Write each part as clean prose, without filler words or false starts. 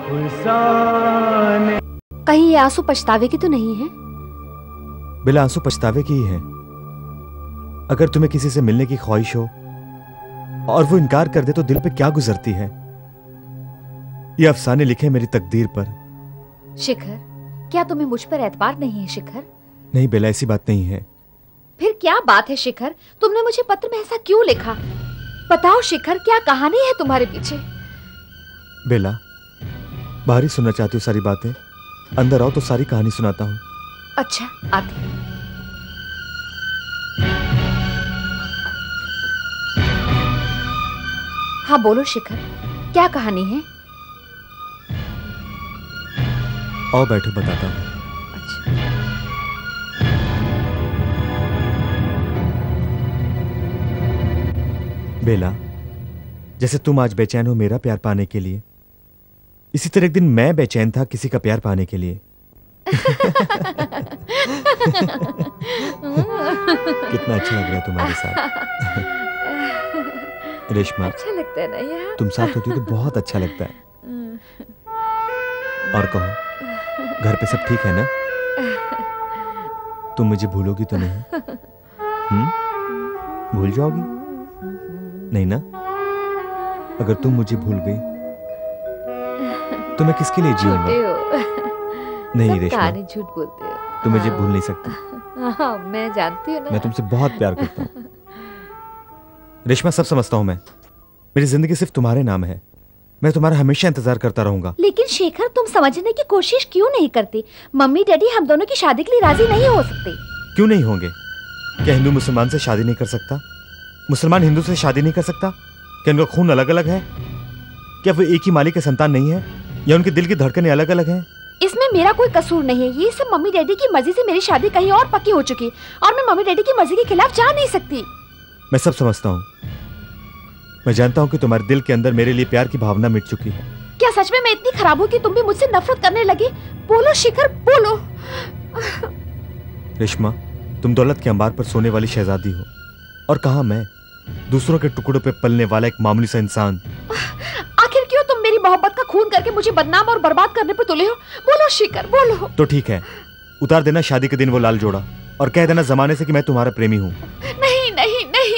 अफसाने। कहीं ये आंसू पछतावे की तो नहीं है? बेला, आंसू पछतावे की ही है। अगर तुम्हें किसी से मिलने की ख्वाहिश हो और वो इनकार कर दे तो दिल पे क्या गुजरती है? ये अफसाने लिखे मेरी तकदीर पर। शिखर, क्या तुम्हें मुझ पर एतबार नहीं है शिखर? नहीं बेला, ऐसी बात नहीं है। फिर क्या बात है शिखर? तुमने मुझे पत्र में ऐसा क्यों लिखा? बताओ शिखर, क्या कहानी है तुम्हारे पीछे? बेला, बाहर ही सुनना चाहती हूँ सारी बातें, अंदर आओ तो सारी कहानी सुनाता हूँ। अच्छा, आती हूँ। हाँ बोलो शिखर, क्या कहानी है? आओ बैठो, बताता हूँ। अच्छा। बेला, जैसे तुम आज बेचैन हो मेरा प्यार पाने के लिए, इसी तरह एक दिन मैं बेचैन था किसी का प्यार पाने के लिए। कितना अच्छा लग रहा है तुम्हारे साथ। रेशमा, अच्छा लगता है ना यार? तुम साथ होती हो तो बहुत अच्छा लगता है। और कहो, घर पे सब ठीक है ना? तुम मुझे भूलोगी तो नहीं? भूल जाओगी? नहीं ना? अगर तुम मुझे भूल गई तो मैं किसके लिए जीऊंगा? नहीं रेशमा, झूठ बोलते हो। तुम मुझे भूल नहीं सकती। हाँ, मैं जानती हूँ ना। मैं तुमसे बहुत प्यार करता हूँ रेशमा, सब समझता हूँ मैं। मेरी जिंदगी सिर्फ तुम्हारे नाम है। मैं तुम्हारा हमेशा इंतजार करता रहूंगा। लेकिन शेखर, तुम समझने की कोशिश क्यों नहीं करते? मम्मी डैडी हम दोनों की शादी के लिए राजी नहीं हो सकते। क्यों नहीं होंगे? क्या हिंदू मुसलमान से शादी नहीं कर सकता? मुसलमान हिंदू से शादी नहीं कर सकता? क्या उनका खून अलग अलग है? क्या वो एक ही मालिक के संतान नहीं है? या उनके दिल की धड़कनें अलग अलग हैं? इसमें मेरा कोई कसूर नहीं है। ये सब मम्मी डैडी की मर्जी से मेरी शादी कहीं और पक्की हो चुकी और मैं मम्मी डैडी की मर्जी के खिलाफ जा नहीं सकती। मैं सब समझता हूँ। मैं जानता हूँ कि तुम्हारे दिल के अंदर मेरे लिए प्यार की भावना मिट चुकी है। क्या सच में मैं इतनी खराब हूँ कि तुम भी मुझसे नफरत करने लगे? बोलो शिखर, बोलो। रेशमा, तुम दौलत के अंबार पर सोने वाली शहजादी हो और कहाँ मैं, दूसरों के टुकड़ों पे पलने वाला एक मामूली सा इंसान। आखिर क्यों तुम मेरी मोहब्बत का खून करके मुझे बदनाम और बर्बाद करने पे तुले हो? बोलो शिखर, बोलो। तो ठीक है, उतार देना शादी के दिन वो लाल जोड़ा और कह देना जमाने से कि मैं तुम्हारा प्रेमी हूँ। नहीं नहीं नहीं।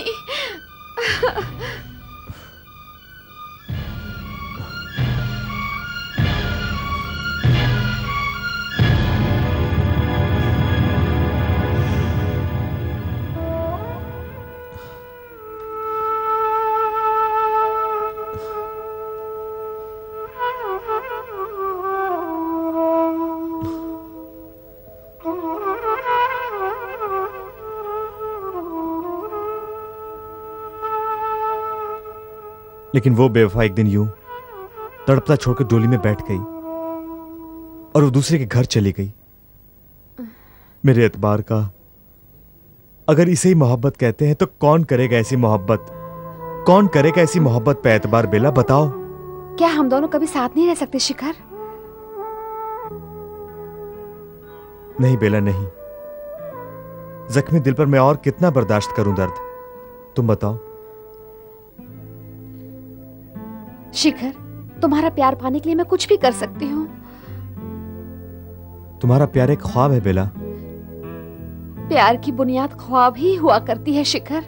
लेकिन वो बेवफा एक दिन यूं तड़पता छोड़कर डोली में बैठ गई और वो दूसरे के घर चली गई। मेरे एतबार का, अगर इसे ही मोहब्बत कहते हैं तो कौन करेगा ऐसी मोहब्बत? कौन करेगा ऐसी मोहब्बत पे एतबार? बेला बताओ। क्या हम दोनों कभी साथ नहीं रह सकते शिखर? नहीं बेला, नहीं। जख्मी दिल पर मैं और कितना बर्दाश्त करूं दर्द? तुम बताओ। शिखर, तुम्हारा प्यार पाने के लिए मैं कुछ भी कर सकती हूँ। तुम्हारा प्यार एक ख्वाब है बेला। प्यार की बुनियाद ख्वाब ही हुआ करती है शिखर।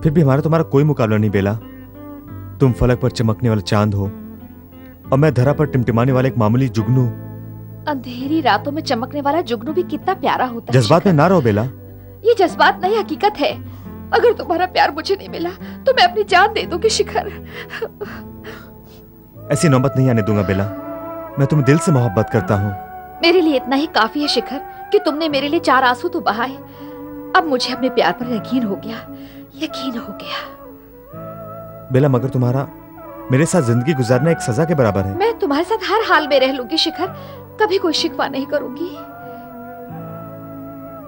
फिर भी हमारा तुम्हारा कोई मुकाबला नहीं बेला। तुम फलक पर चमकने वाला चांद हो और मैं धरा पर टिमटिमाने वाला एक मामूली जुगनू। अंधेरी रातों में चमकने वाला जुगनू भी कितना प्यारा होता है। जज्बात में ना रहो बेला। ये जज्बात नहीं, हकीकत है। अगर तुम्हारा प्यार मुझे नहीं मिला तो मैं अपनी जान दे दूंगी शिखर। ऐसी नौबत नहीं आने दूंगा बेला। मैं तुम्हें दिल से मोहब्बत करता हूँ। मेरे लिए इतना ही काफी है शिखर कि तुमने मेरे लिए 4 आंसू तो बहाए। अब मुझे अपने प्यार पर यकीन हो गया, यकीन हो गया। बेला, मगर तुम्हारा मेरे साथ जिंदगी गुजारना एक सजा के बराबर है। मैं तुम्हारे साथ हर हाल में रह लूंगी शिखर, कभी कोई शिकवा नहीं करूंगी।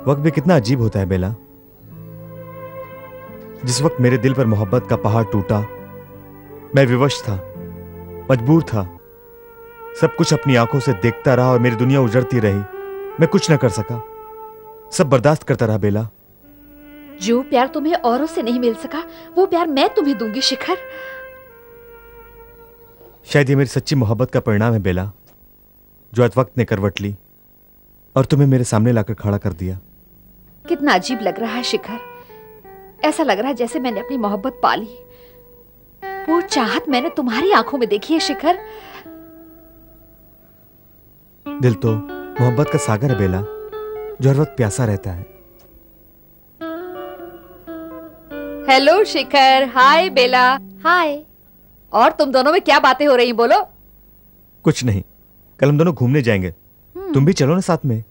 वक्त भी कितना अजीब होता है बेला। जिस वक्त मेरे दिल पर मोहब्बत का पहाड़ टूटा, मैं विवश था, मजबूर था, सब कुछ अपनी आंखों से देखता रहा और मेरी दुनिया उजड़ती रही। मैं कुछ न कर सका, सब बर्दाश्त करता रहा बेला। जो प्यार तुम्हें औरों से नहीं मिल सका वो प्यार मैं तुम्हें दूंगी शिखर। शायद ये मेरी सच्ची मोहब्बत का परिणाम है बेला, जो आज वक्त ने करवट ली और तुम्हें मेरे सामने लाकर खड़ा कर दिया। कितना अजीब लग रहा है शिखर। ऐसा लग रहा है जैसे मैंने अपनी मोहब्बत पाली। वो चाहत मैंने तुम्हारी आंखों में देखी है शिखर। दिल तो मोहब्बत का सागर है बेला, जो हर वक्त प्यासा रहता है। हेलो शिखर। हाय बेला। हाय। और तुम दोनों में क्या बातें हो रही बोलो? कुछ नहीं, कल हम दोनों घूमने जाएंगे। तुम भी चलो ना साथ में।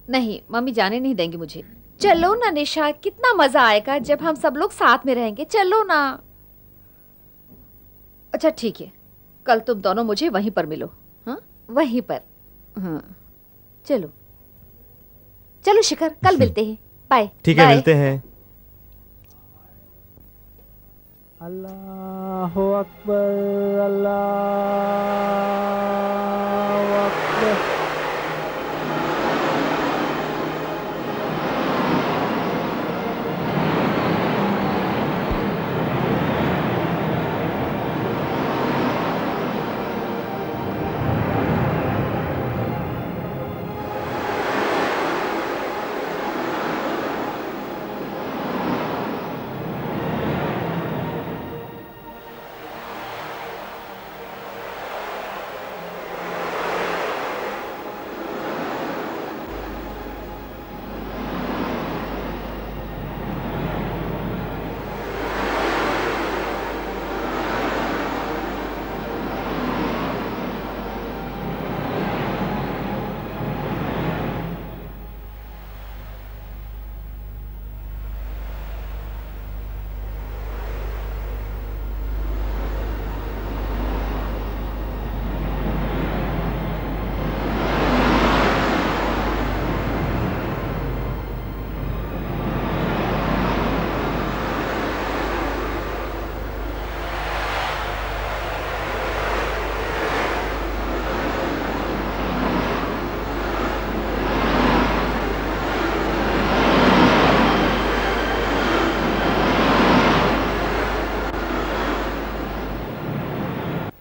नहीं, मम्मी जाने नहीं देंगी मुझे। चलो ना निशा, कितना मजा आएगा जब हम सब लोग साथ में रहेंगे। चलो ना। अच्छा ठीक है, कल तुम दोनों मुझे वहीं पर मिलो। हाँ, वहीं पर। हाँ, चलो चलो शिखर, कल मिलते हैं। बाय। ठीक है, मिलते हैं। अल्लाहु अकबर, अल्लाहु अकबर।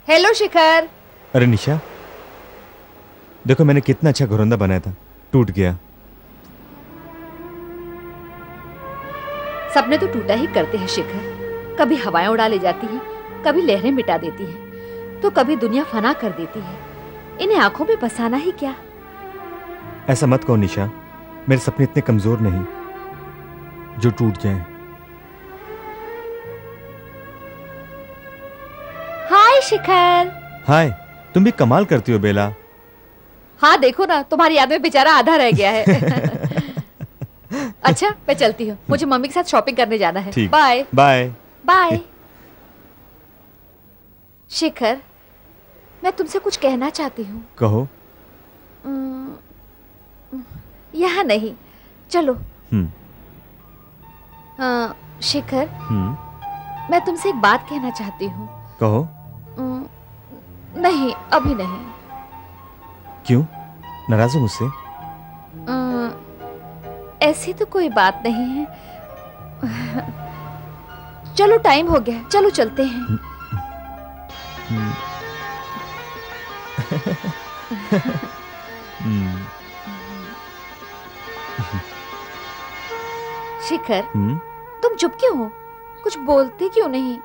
हेलो शिखर। अरे निशा, देखो मैंने कितना अच्छा घरौंदा बनाया था, टूट गया। सपने तो टूटा ही करते हैं शिखर। कभी हवाएं उड़ा ले जाती हैं, कभी लहरें मिटा देती हैं, तो कभी दुनिया फना कर देती है। इन्हें आंखों में बसाना ही क्या। ऐसा मत कहो निशा, मेरे सपने इतने कमजोर नहीं जो टूट जाएं। हाय शिखर। हाय, तुम भी कमाल करती हो बेला। हाँ देखो ना, तुम्हारी याद में बेचारा आधा रह गया है। अच्छा मैं चलती हूँ, मुझे मम्मी के साथ शॉपिंग करने जाना है। Bye bye bye. शिखर, मैं तुमसे कुछ कहना चाहती हूँ। कहो। यहाँ नहीं, चलो। शिखर, मैं तुमसे एक बात कहना चाहती हूँ। कहो। नहीं, अभी नहीं। क्यों, नाराज हो मुझसे? ऐसी तो कोई बात नहीं है। चलो टाइम हो गया, चलो चलते हैं। शिखर, तुम चुप क्यों हो? कुछ बोलते क्यों नहीं?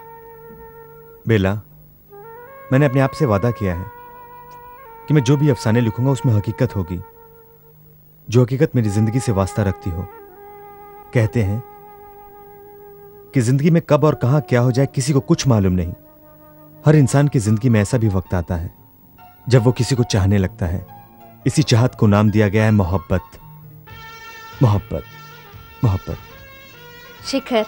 बेला, मैंने अपने आप से वादा किया है कि मैं जो भी अफसाने लिखूंगा उसमें हकीकत होगी, जो हकीकत मेरी जिंदगी से वास्ता रखती हो। कहते हैं कि जिंदगी में कब और कहां क्या हो जाए किसी को कुछ मालूम नहीं। हर इंसान की जिंदगी में ऐसा भी वक्त आता है जब वो किसी को चाहने लगता है। इसी चाहत को नाम दिया गया है मोहब्बत। मोहब्बत, मोहब्बत। शिखर,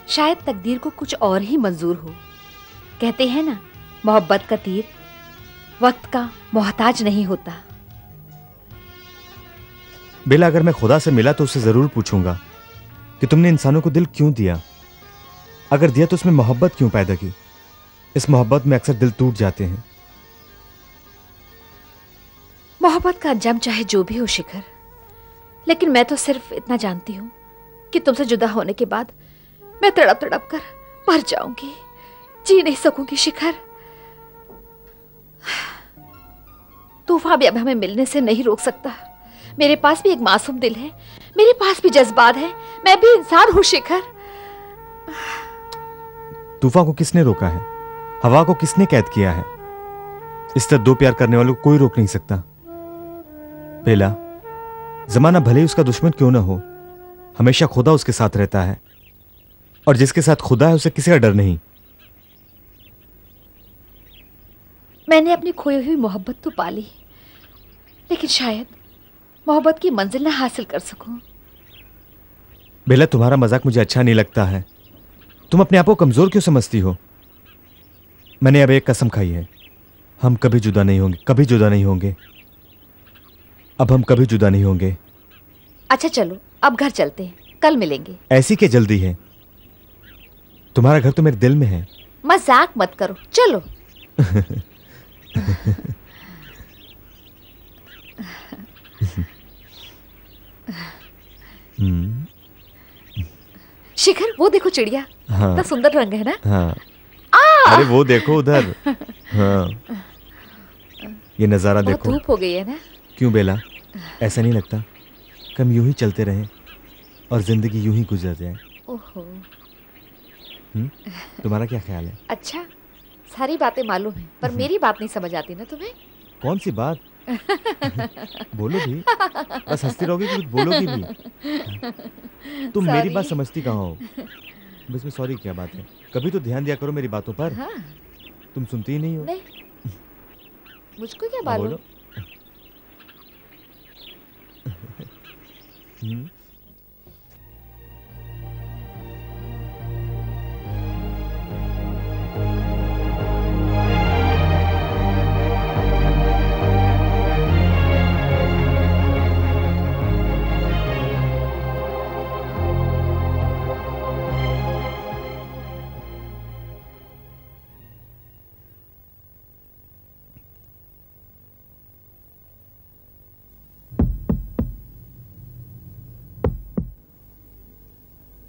शायद तकदीर को कुछ और ही मंजूर हो। कहते हैं ना, मोहब्बत का तीर वक्त का मोहताज नहीं होता। बेला, अगर मैं खुदा से मिला तो उससे जरूर पूछूंगा कि तुमने इंसानों को दिल क्यों दिया। अगर दिया तो उसमें मोहब्बत क्यों पैदा की। इस मोहब्बत में अक्सर दिल टूट जाते हैं। मोहब्बत का अंजाम चाहे जो भी हो शिखर, लेकिन मैं तो सिर्फ इतना जानती हूं कि तुमसे जुदा होने के बाद मैं तड़प तड़प कर मर जाऊंगी, जी नहीं सकूंगी शिखर। तूफान भी अब हमें मिलने से नहीं रोक सकता। मेरे पास भी एक मासूम दिल है, मेरे पास भी जज्बात है, मैं भी इंसान हूं शिखर। तूफान को किसने रोका है? हवा को किसने कैद किया है? इस तरह दो प्यार करने वालों को कोई रोक नहीं सकता। बेला, जमाना भले ही उसका दुश्मन क्यों ना हो, हमेशा खुदा उसके साथ रहता है, और जिसके साथ खुदा है उसे किसी का डर नहीं। मैंने अपनी खोई हुई मोहब्बत तो पाली, लेकिन शायद मोहब्बत की मंजिल ना हासिल कर सकूं। बेला, तुम्हारा मजाक मुझे अच्छा नहीं लगता है। तुम अपने आप को कमजोर क्यों समझती हो? मैंने अब एक कसम खाई है, हम कभी जुदा नहीं होंगे, कभी जुदा नहीं होंगे। अब हम कभी जुदा नहीं होंगे। अच्छा चलो, अब घर चलते हैं, कल मिलेंगे। ऐसी क्या जल्दी है? तुम्हारा घर तो मेरे दिल में है। मजाक मत करो, चलो। शिखर, वो देखो चिड़िया, हाँ। कितना सुंदर रंग है ना? हाँ। अरे वो देखो उधर। हाँ, ये नजारा बहुत देखो। धूप हो गई है ना? क्यों बेला, ऐसा नहीं लगता कम यूं ही चलते रहें और जिंदगी यूं ही गुजर जाए? ओहो। तुम्हारा क्या ख्याल है? अच्छा, सारी बातें मालूम है, पर मेरी बात नहीं समझ आती ना तुम्हें? कौन सी बात? बोलो भी, बस हंसती रहोगी कि कुछ बोलोगी भी? तुम मेरी बात समझती कहाँ हो? इसमें सॉरी क्या बात है? कभी तो ध्यान दिया करो मेरी बातों पर। हाँ। तुम सुनती ही नहीं हो। नहीं, मुझको क्या हाँ, मालूम? बोलो।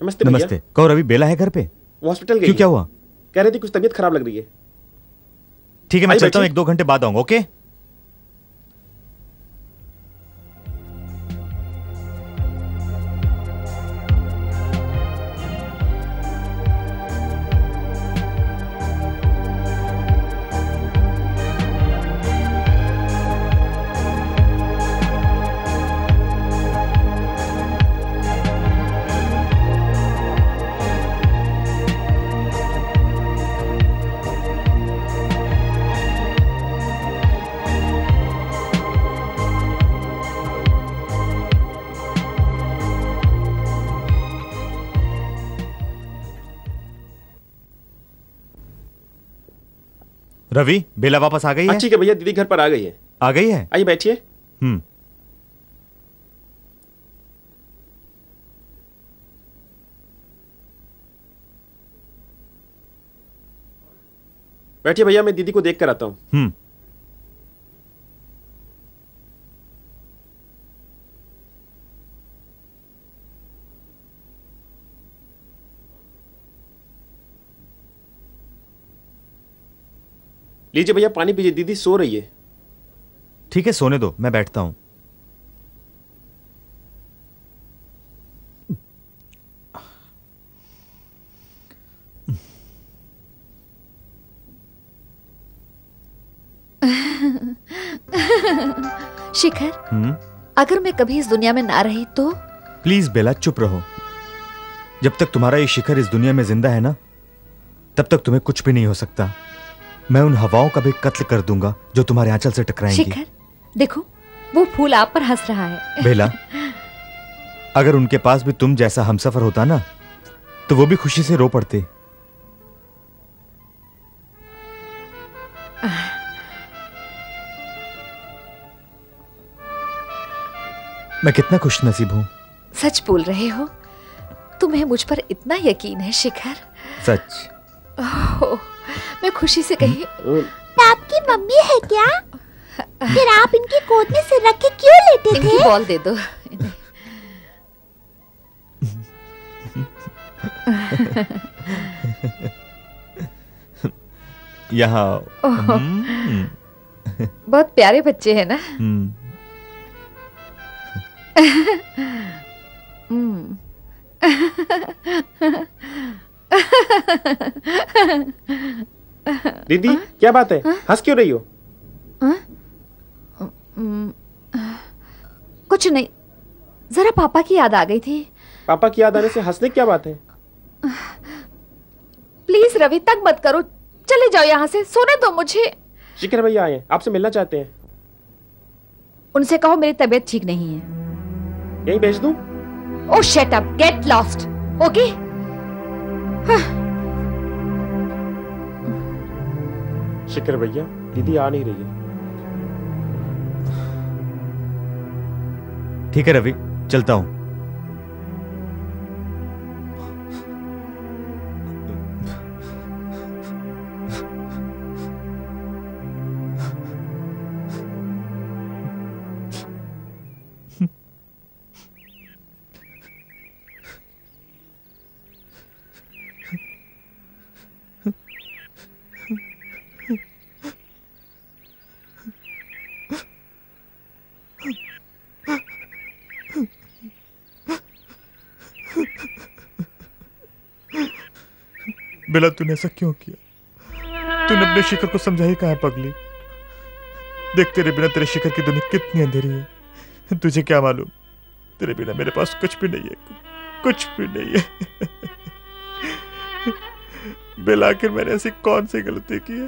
नमस्ते भैया। नमस्ते। कहो रवि, बेला है घर पे? वो हॉस्पिटल गई क्यों, है। क्या हुआ? कह रही थी कुछ तबीयत खराब लग रही है। ठीक है, मैं आई चलता हूँ, बैठी। 1-2 घंटे बाद आऊंगा। ओके? रवि, बेला वापस आ गई है? ठीक है भैया, दीदी घर पर आ गई है। आ गई है? आइए बैठिए। बैठिए भैया, मैं दीदी को देख कर आता हूँ। लीजिए भैया, पानी पीजिए, दीदी सो रही है। ठीक है, सोने दो, मैं बैठता हूं। शिखर, अगर मैं कभी इस दुनिया में ना रही तो? प्लीज बेला, चुप रहो। जब तक तुम्हारा ये शिखर इस दुनिया में जिंदा है ना, तब तक तुम्हें कुछ भी नहीं हो सकता। मैं उन हवाओं का भी कत्ल कर दूंगा जो तुम्हारे आंचल से टकराएंगी। शिखर, देखो, वो फूल आप पर हंस रहा है। बेला, अगर उनके पास भी तुम जैसा हमसफर होता ना, तो वो भी खुशी से रो पड़ते। मैं कितना खुशनसीब हूं। सच बोल रहे हो? तुम्हें मुझ पर इतना यकीन है शिखर? सच। ओह, मैं खुशी से कही। आपकी मम्मी है क्या? फिर आप इनकी गोद में सिर रख के क्यों लेटे थे? इनकी बॉल दे दो। यहाँ बहुत प्यारे बच्चे हैं ना। दीदी क्या बात है, हंस क्यों रही हो? कुछ नहीं, जरा पापा की याद आ गई थी। पापा की याद आने से हंसने की क्या बात है? प्लीज रवि, तंग मत करो, चले जाओ यहाँ से, सोने दो मुझे। शिखर भैया आए हैं, आपसे मिलना चाहते हैं। उनसे कहो मेरी तबीयत ठीक नहीं है। यहीं भेज दूं? Oh shut up, get lost, okay? Shikhar भैया, दीदी आ नहीं रही है। ठीक है रवि, चलता हूं। बेला, तूने ऐसा क्यों किया? तूने अपने शिखर को समझा ही कहाँ है पगली? देख, तेरे बिना तेरे शिखर की दुनिया कितनी अंधेरी है। तुझे क्या मालूम, तेरे बिना मेरे पास कुछ भी नहीं है, कुछ भी नहीं है। बेला, आखिर मैंने ऐसी कौन सी गलती की है?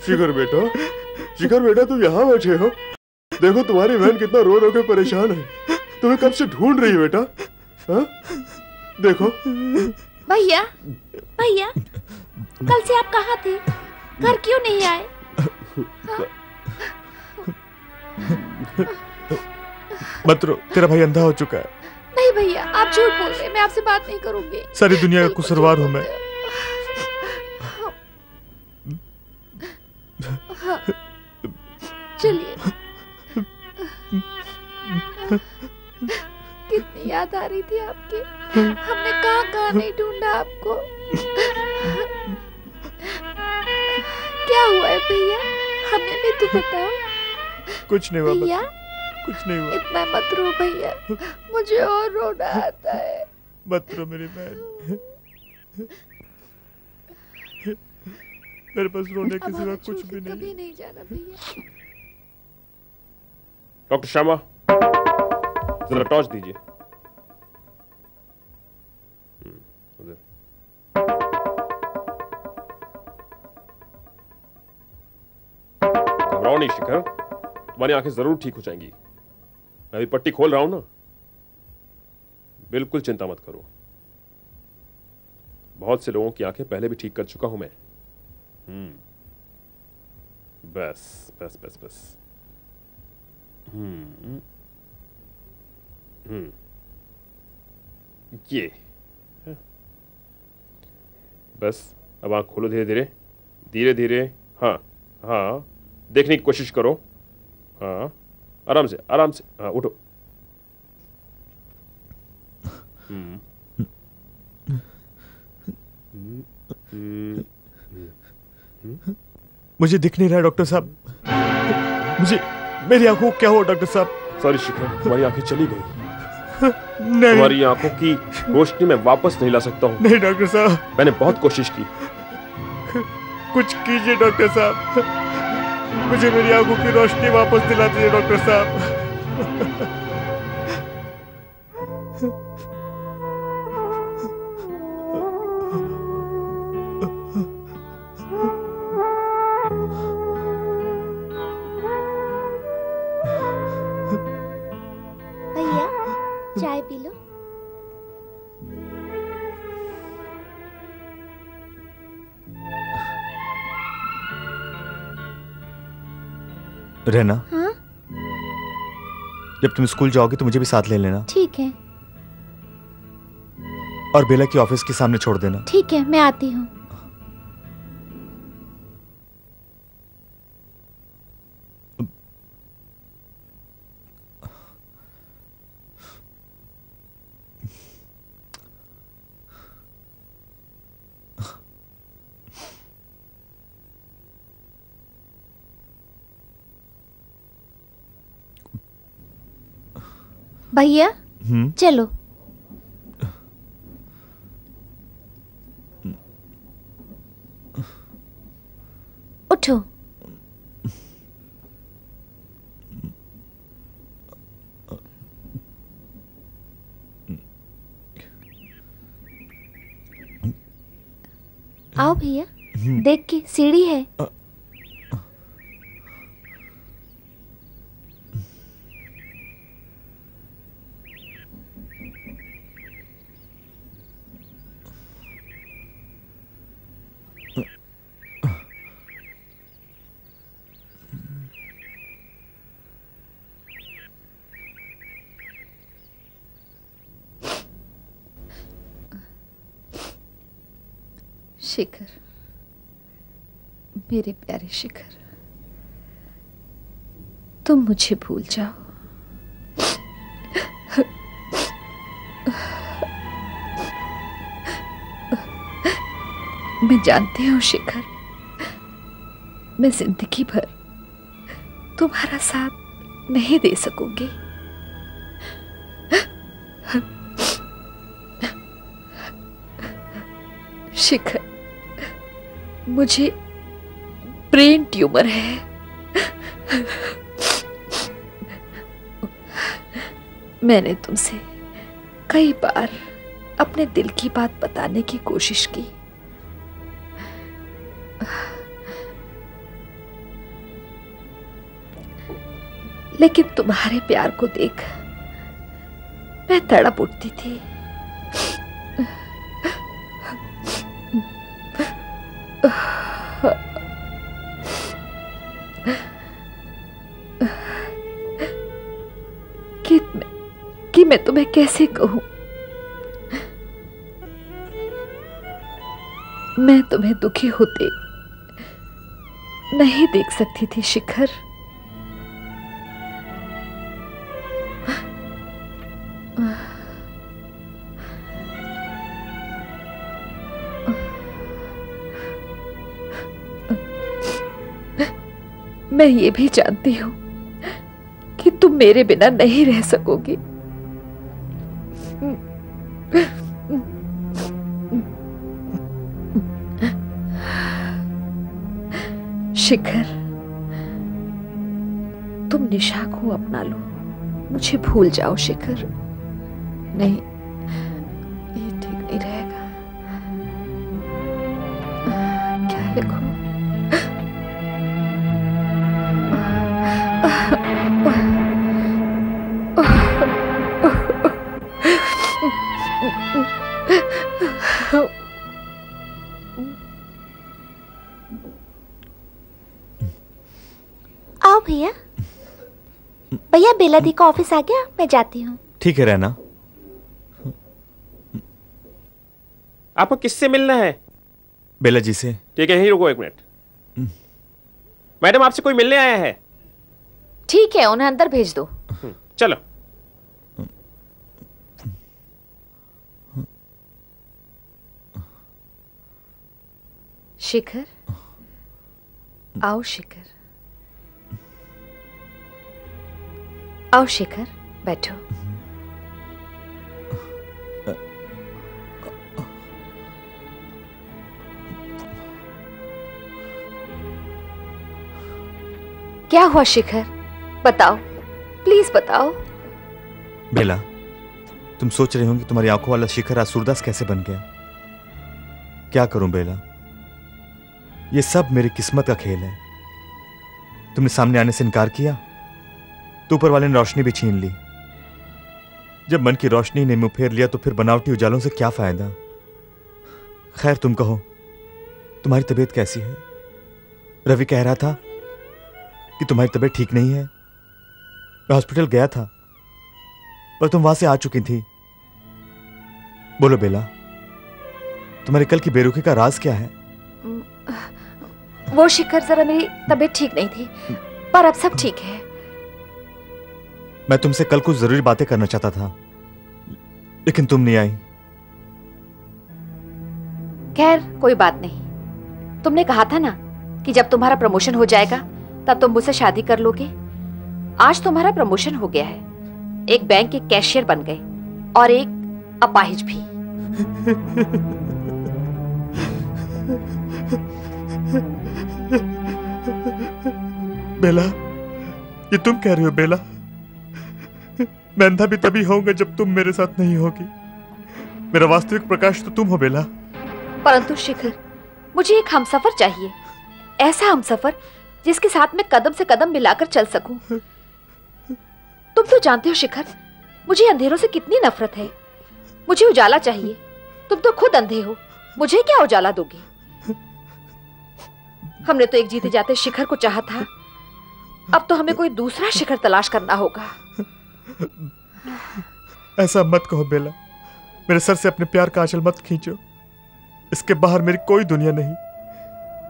शिखर बेटा तुम यहाँ बैठे हो? देखो तुम्हारी बहन कितना रो रो के परेशान है, तुम्हें कब से ढूंढ रही है बेटा। हाँ? देखो भैया, भैया कल से आप कहाँ थे? घर क्यों नहीं आए? मत रो, तेरा भाई अंधा हो चुका है। नहीं भैया, आप झूठ बोल रहे हैं, मैं आपसे बात नहीं करूंगी। सारी दुनिया का कुसरवार हूं मैं। चलिए। कितनी याद आ रही थी आपकी, हमने कहाँ कहाँ नहीं ढूंढा आपको। क्या हुआ है भैया, हमें भी तो बताओ। कुछ नहीं हुआ भैया, कुछ नहीं हुआ। इतना मत रो भैया, मुझे और रोना आता है। मत रो मेरी बहन, मेरे पास रोने के सिवा कुछ भी नहीं। कभी नहीं जाना भैया। डॉक्टर श्यामा, जरा टॉर्च दीजिए। उधर। घबराओ नहीं शिखर, तुम्हारी आंखें जरूर ठीक हो जाएंगी। मैं अभी पट्टी खोल रहा हूं ना, बिल्कुल चिंता मत करो। बहुत से लोगों की आंखें पहले भी ठीक कर चुका हूं मैं। बस बस बस बस। ये बस, अब आंख खोलो धीरे धीरे, धीरे धीरे। हाँ हाँ, देखने की कोशिश करो। हाँ, आराम से आराम से। हाँ, उठो। मुझे दिख नहीं रहा डॉक्टर साहब, मुझे, मेरी आंखों को क्या हुआ डॉक्टर साहब? सॉरी शिखर, तुम्हारी आंखें चली गई। नहीं, तुम्हारी आंखों की रोशनी मैं वापस नहीं ला सकता हूँ। नहीं डॉक्टर साहब, मैंने बहुत कोशिश की। कुछ कीजिए डॉक्टर साहब, मुझे मेरी आंखों की रोशनी वापस दिला दीजिए डॉक्टर साहब। भैया चाय पी लो। रहना। हाँ जब तुम स्कूल जाओगे तो मुझे भी साथ ले लेना, ठीक है। और बेला की ऑफिस के सामने छोड़ देना। ठीक है, मैं आती हूँ। भैया चलो। उठो। आओ भैया, देख के सीढ़ी है। शिखर, मेरे प्यारे शिखर, तुम मुझे भूल जाओ। मैं जानती हूँ शिखर, मैं जिंदगी भर तुम्हारा साथ नहीं दे सकूंगी। शिखर, मुझे ब्रेन ट्यूमर है। मैंने तुमसे कई बार अपने दिल की बात बताने की कोशिश की, लेकिन तुम्हारे प्यार को देख मैं तड़प उठती थी। कि मैं तुम्हें कैसे कहूं, मैं तुम्हें दुखी होते नहीं देख सकती थी शिखर। मैं ये भी जानती हूं कि तुम मेरे बिना नहीं रह सकोगी। शिखर, तुम निशा को अपना लो, मुझे भूल जाओ शिखर। नहीं, ये ठीक नहीं रहेगा। क्या लिखूं? आओ भैया। भैया, बेला दी का ऑफिस आ गया, मैं जाती हूँ। ठीक है रहना। आपको किससे मिलना है? बेला जी से। ठीक है, यहीं रुको 1 मिनट। मैडम, आपसे कोई मिलने आया है। ठीक है, उन्हें अंदर भेज दो। चलो। शिखर, आओ शिखर, आओ शिखर, बैठो। क्या हुआ शिखर? बताओ, प्लीज बताओ। बेला, तुम सोच रहे होंगे तुम्हारी आंखों वाला शिखर आज सूरदास कैसे बन गया। क्या करूं बेला, ये सब मेरी किस्मत का खेल है। तुमने सामने आने से इनकार किया तो ऊपर वाले ने रोशनी भी छीन ली। जब मन की रोशनी ने मुंह फेर लिया तो फिर बनावटी उजालों से क्या फायदा। खैर, तुम कहो, तुम्हारी तबीयत कैसी है? रवि कह रहा था कि तुम्हारी तबीयत ठीक नहीं है। मैं हॉस्पिटल गया था पर तुम वहां से आ चुकी थी। बोलो बेला, तुम्हारी कल की बेरुखी का राज क्या है? वो शिखर, जरा मेरी तबीयत ठीक नहीं थी, पर अब सब ठीक है। मैं तुमसे कल कुछ जरूरी बातें करना चाहता था, लेकिन तुम नहीं आई। खैर, कोई बात नहीं। तुमने कहा था ना कि जब तुम्हारा प्रमोशन हो जाएगा तब तुम मुझसे शादी कर लोगे। आज तुम्हारा प्रमोशन हो गया है एक बैंक के कैशियर बन गए और एक अपाहिज भी। बेला, ये तुम कह रही हो बेला? मैं अंधा भी तभी होऊंगा जब तुम मेरे साथ नहीं होगी। मेरा वास्तविक प्रकाश तो तुम हो बेला। परंतु शिखर, मुझे एक हमसफर चाहिए, ऐसा हमसफर जिसके साथ मैं कदम से कदम मिलाकर चल सकूं। तुम तो जानते हो शिखर, मुझे अंधेरों से कितनी नफरत है। मुझे उजाला चाहिए। तुम तो खुद अंधे हो, मुझे क्या उजाला दोगे? हमने तो एक जीते जाते शिखर को चाहा था, अब तो हमें कोई दूसरा शिखर तलाश करना होगा। ऐसा मत कहो बेला, मेरे सर से अपने प्यार का आंचल मत खींचो। इसके बाहर मेरी कोई दुनिया नहीं।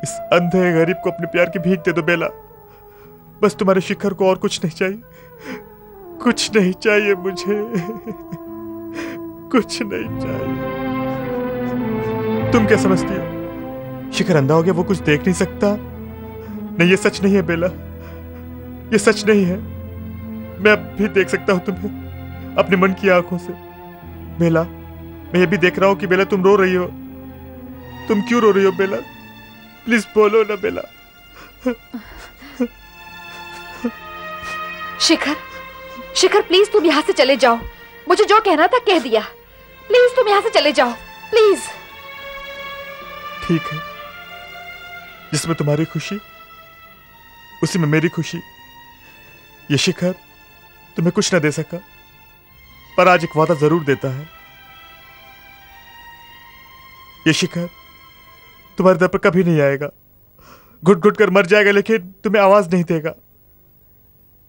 इस अंधे गरीब को अपने प्यार की भीख दे दो बेला। बस तुम्हारे शिखर को और कुछ नहीं चाहिए, कुछ नहीं चाहिए मुझे, कुछ नहीं चाहिए। तुम क्या समझती हो शिखर अंधा हो गया, वो कुछ देख नहीं सकता? नहीं, ये सच नहीं है बेला, ये सच नहीं है। मैं अब भी देख सकता हूं तुम्हें अपने मन की आंखों से। बेला, मैं ये भी देख रहा हूं कि बेला तुम रो रही हो। तुम क्यों रो रही हो बेला? प्लीज बोलो ना बेला। शिखर, शिखर प्लीज तुम यहां से चले जाओ। मुझे जो कहना था कह दिया। प्लीज तुम यहां से चले जाओ, प्लीज। ठीक है, जिसमें तुम्हारी खुशी उसी में मेरी खुशी। ये शिखर तुम्हें कुछ न दे सका, पर आज एक वादा जरूर देता है। ये शिखर तुम्हारे दर पर कभी नहीं आएगा, घुट घुट कर मर जाएगा, लेकिन तुम्हें आवाज नहीं देगा,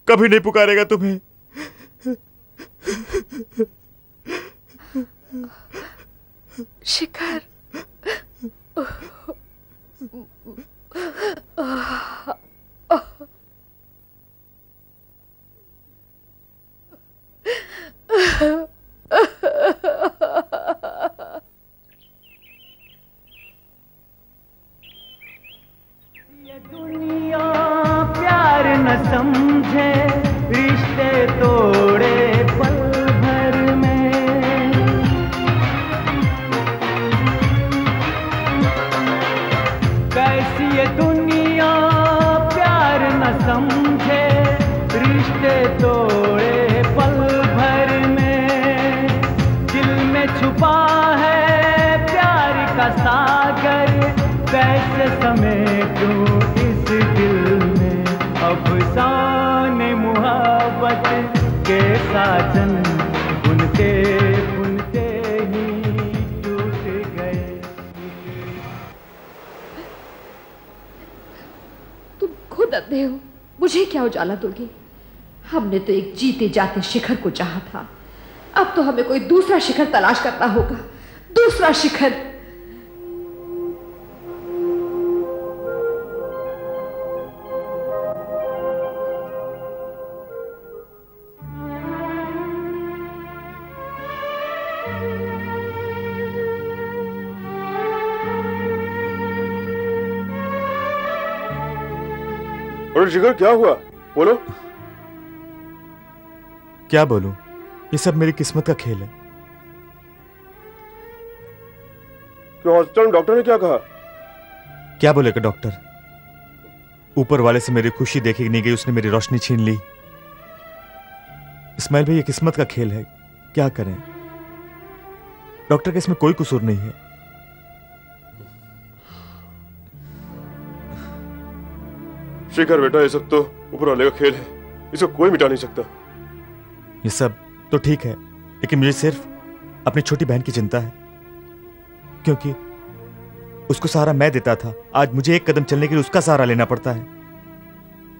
कभी नहीं पुकारेगा तुम्हें। शिखर, ये दुनिया प्यार न समझे, रिश्ते तोड़े पल भर में। कैसी ये दुनिया प्यार न समझे, रिश्ते तोड़े पल भर में। दिल में छुपा है प्यार का सागर, कैसे समेटूं इस दिल में अफसाने मुहब्बत के साजन। बुनते बुनते ही टूट गए। तुम खुद अंधे हो, मुझे क्या उजाला दोगे? हमने तो एक जीते जाते शिखर को चाहा था, अब तो हमें कोई दूसरा शिखर तलाश करना होगा, दूसरा शिखर। अरे शिखर, क्या हुआ? बोलो। क्या बोलूं, ये सब मेरी किस्मत का खेल है। क्यों, हॉस्पिटल में डॉक्टर ने क्या कहा? क्या बोलेगा डॉक्टर? ऊपर वाले से मेरी खुशी देखी नहीं गई, उसने मेरी रोशनी छीन ली। इस्माइल भाई, ये किस्मत का खेल है, क्या करें? डॉक्टर का इसमें कोई कसूर नहीं है। शिखर बेटा, ये सब तो ऊपर वाले का खेल है, इसको कोई मिटा नहीं सकता। ये सब तो ठीक है, लेकिन मुझे सिर्फ अपनी छोटी बहन की चिंता है, क्योंकि उसको सहारा मैं देता था। आज मुझे एक कदम चलने के लिए उसका सहारा लेना पड़ता है।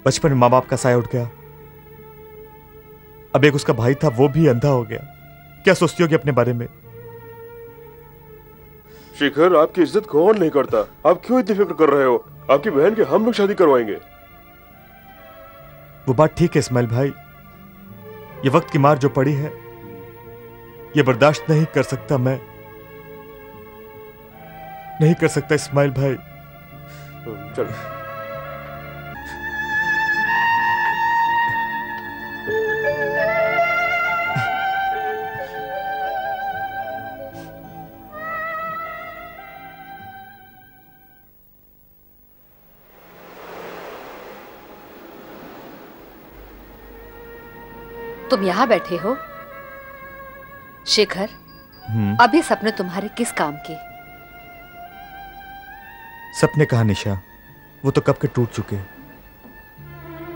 बचपन में माँ बाप का साया उठ गया, अब एक उसका भाई था, वो भी अंधा हो गया। क्या सोचती होगी अपने बारे में? शिखर, आपकी इज्जत कौन नहीं करता? आप क्यों इतनी फिक्र कर रहे हो? आपकी बहन की हम लोग शादी करवाएंगे। वो बात ठीक है इस्माइल भाई, ये वक्त की मार जो पड़ी है, ये बर्दाश्त नहीं कर सकता, मैं नहीं कर सकता इस्माइल भाई। चल। तुम यहाँ बैठे हो? शेखर, अब ये सपने तुम्हारे किस काम के? सपने कहा निशा, वो तो कब के टूट चुके।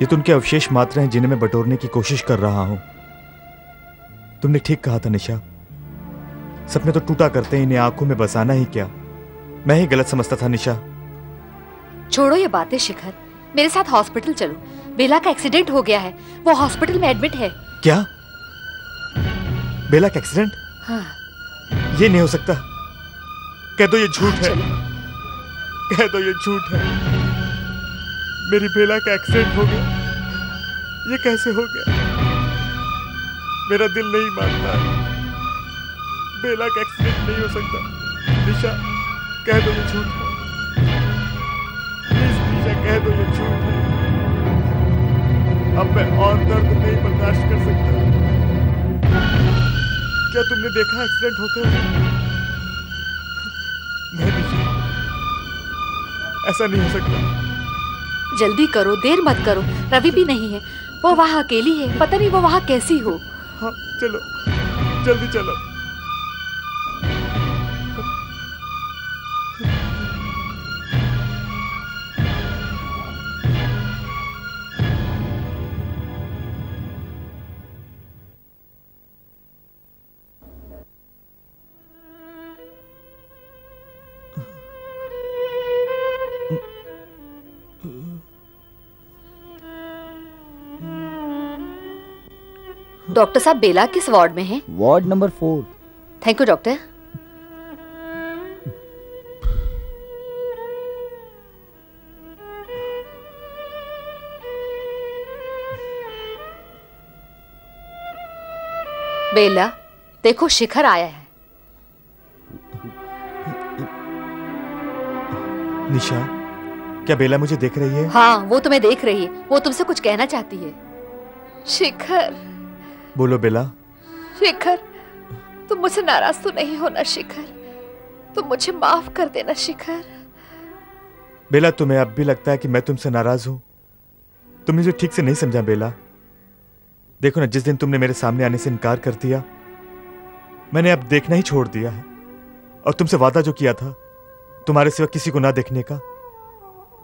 ये तो उनके अवशेष मात्र हैं जिन्हें मैं बटोरने की कोशिश कर रहा हूं। तुमने ठीक कहा था निशा, सपने तो टूटा करते हैं, इन्हें आंखों में बसाना ही क्या। मैं ही गलत समझता था निशा। छोड़ो ये बातें शिखर, मेरे साथ हॉस्पिटल चलो। बेला का एक्सीडेंट हो गया है, वो हॉस्पिटल में एडमिट है। क्या? बेला का एक्सीडेंट? हाँ। ये नहीं हो सकता। कह दो ये झूठ है। कह दो ये झूठ है। मेरी बेला का एक्सीडेंट हो गया। ये कैसे हो गया? मेरा दिल नहीं मानता। बेला का एक्सीडेंट नहीं हो सकता। निशा, कह दो ये झूठ है। प्लीज निशा, कह दो ये झूठ है। अब मैं और दर्द नहीं बर्दाश्त कर सकता। क्या तुमने देखा एक्सीडेंट होते हुए? नहीं निशा, ऐसा नहीं हो सकता। जल्दी करो, देर मत करो। रवि भी नहीं है, वो वहाँ अकेली है। पता नहीं वो वहाँ कैसी हो। हाँ चलो, जल्दी चलो। डॉक्टर साहब, बेला किस वार्ड में है? Ward number 4। Thank you doctor. Bela, देखो शिखर आया है। निशा, क्या बेला मुझे देख रही है? हाँ, वो तुम्हें देख रही है। वो तुमसे कुछ कहना चाहती है। शिखर। बोलो बेला। शिखर, तुम मुझसे नाराज तो नहीं होना शिखर? तुम मुझे माफ कर देना शिखर। बेला, तुम्हें अब भी लगता है कि मैं तुमसे नाराज हूं? तुमने जो ठीक से नहीं समझा बेला। देखो ना, जिस दिन तुमने मेरे सामने आने से इनकार कर दिया, मैंने अब देखना ही छोड़ दिया है। और तुमसे वादा जो किया था तुम्हारे सिवा किसी को ना देखने का,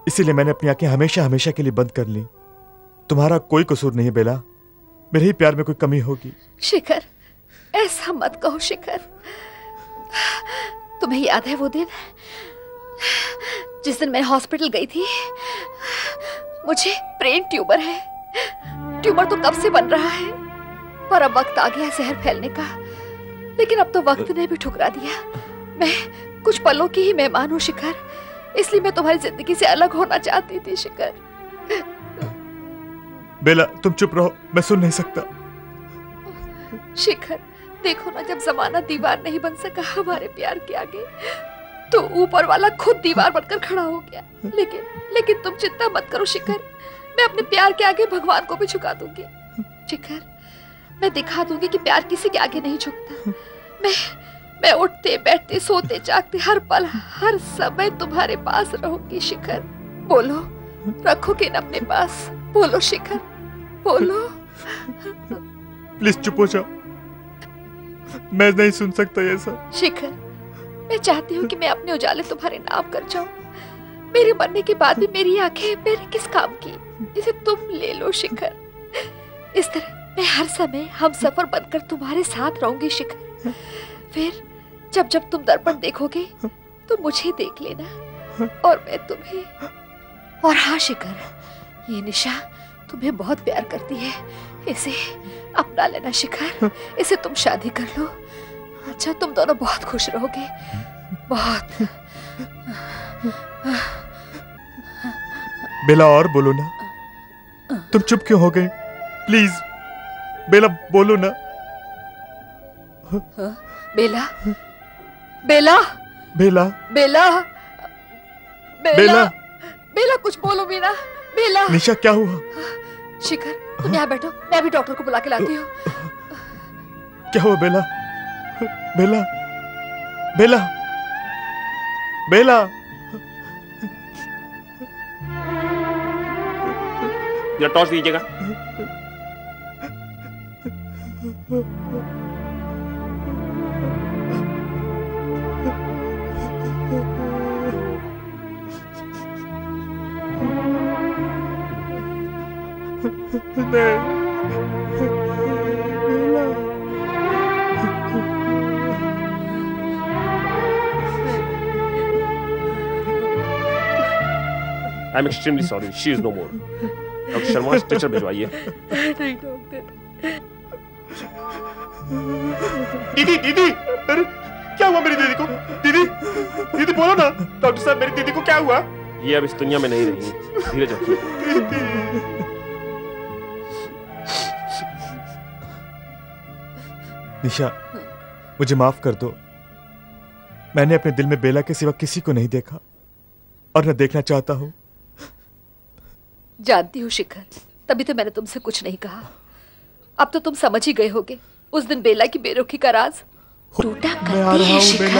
इसीलिए मैंने अपनी आंखें हमेशा हमेशा के लिए बंद कर ली। तुम्हारा कोई कसूर नहीं है बेला, मेरे ही प्यार में कोई कमी होगी। शिखर, ऐसा मत कहो शिखर। तुम्हें याद है वो दिन जिस दिन मैं हॉस्पिटल गई थी? मुझे ब्रेन ट्यूमर है। ट्यूमर तो कब से बन रहा है, पर अब वक्त आ गया है जहर फैलने का। लेकिन अब तो वक्त ने भी ठुकरा दिया। मैं कुछ पलों की ही मेहमान हूँ शिखर, इसलिए मैं तुम्हारी जिंदगी से अलग होना चाहती थी शिखर। बेला, तुम चुप रहो, मैं सुन नहीं सकता। शिखर, देखो ना, जब जमाना दीवार नहीं बन सका हमारे प्यार के आगे, तो ऊपर वाला खुद दीवार बनकर खड़ा हो गया। लेकिन तुम चिंता मत करो शिखर, मैं अपने प्यार के आगे भगवान को भी झुका दूंगी। शिखर, मैं दिखा दूंगी कि प्यार किसी के आगे नहीं झुकता। मैं उठते बैठते सोते जागते हर पल हर समय तुम्हारे पास रहूंगी शिखर। बोलो, रखोगे ना अपने पास? बोलो शिखर, बोलो। प्लीज चुप हो जाओ, मैं नहीं सुन सकता ये सब। शिखर, मैं चाहती हूँ कि मैं अपने उजाले तुम्हारे नाम कर जाऊं। मेरे मरने के बाद भी मेरी आंखें मेरे किस काम की, इसे तुम ले लो शिखर। इस तरह मैं हर समय हम सफर बनकर तुम्हारे साथ रहूंगी शिखर। फिर जब जब तुम दर्पण देखोगे तो मुझे देख लेना और मैं तुम्हें। और हाँ शिखर, ये निशा तुम्हें बहुत प्यार करती है, इसे अपना लेना शिखर। इसे तुम शादी कर लो। अच्छा, तुम दोनों बहुत खुश रहोगे, बहुत। बेला, और बोलो ना, तुम चुप क्यों हो गए? प्लीज बेला, बोलो ना। बेला, बेला, बेला, बेला, बेला, बेला, बेला, कुछ बोलो मीना। बेला। निशा, क्या हुआ? शिखर, तुम यहाँ बैठो, मैं अभी डॉक्टर को बुला के लाती हूँ। क्या हुआ बेला? बेला, बेला, बेला। जरा टॉर्च दीजिएगा। I'm extremely sorry. She is no more. Doctor Sharma stretcher भिजवाइए। नहीं डॉक्टर। दीदी दीदी, अरे क्या हुआ मेरी दीदी को? दीदी दीदी बोलो ना, डॉक्टर साहब मेरी दीदी को क्या हुआ? ये अब इस दुनिया में नहीं रही। धीरज रखिए। निशा, मुझे माफ कर दो। मैंने अपने दिल में बेला के सिवा किसी को नहीं देखा और न देखना चाहता हूं। जानती हूँ शिखर, तभी तो मैंने तुमसे कुछ नहीं कहा। अब तो तुम समझ ही गए होगे उस दिन बेला की बेरुखी का राज टूटा करती है शिखर।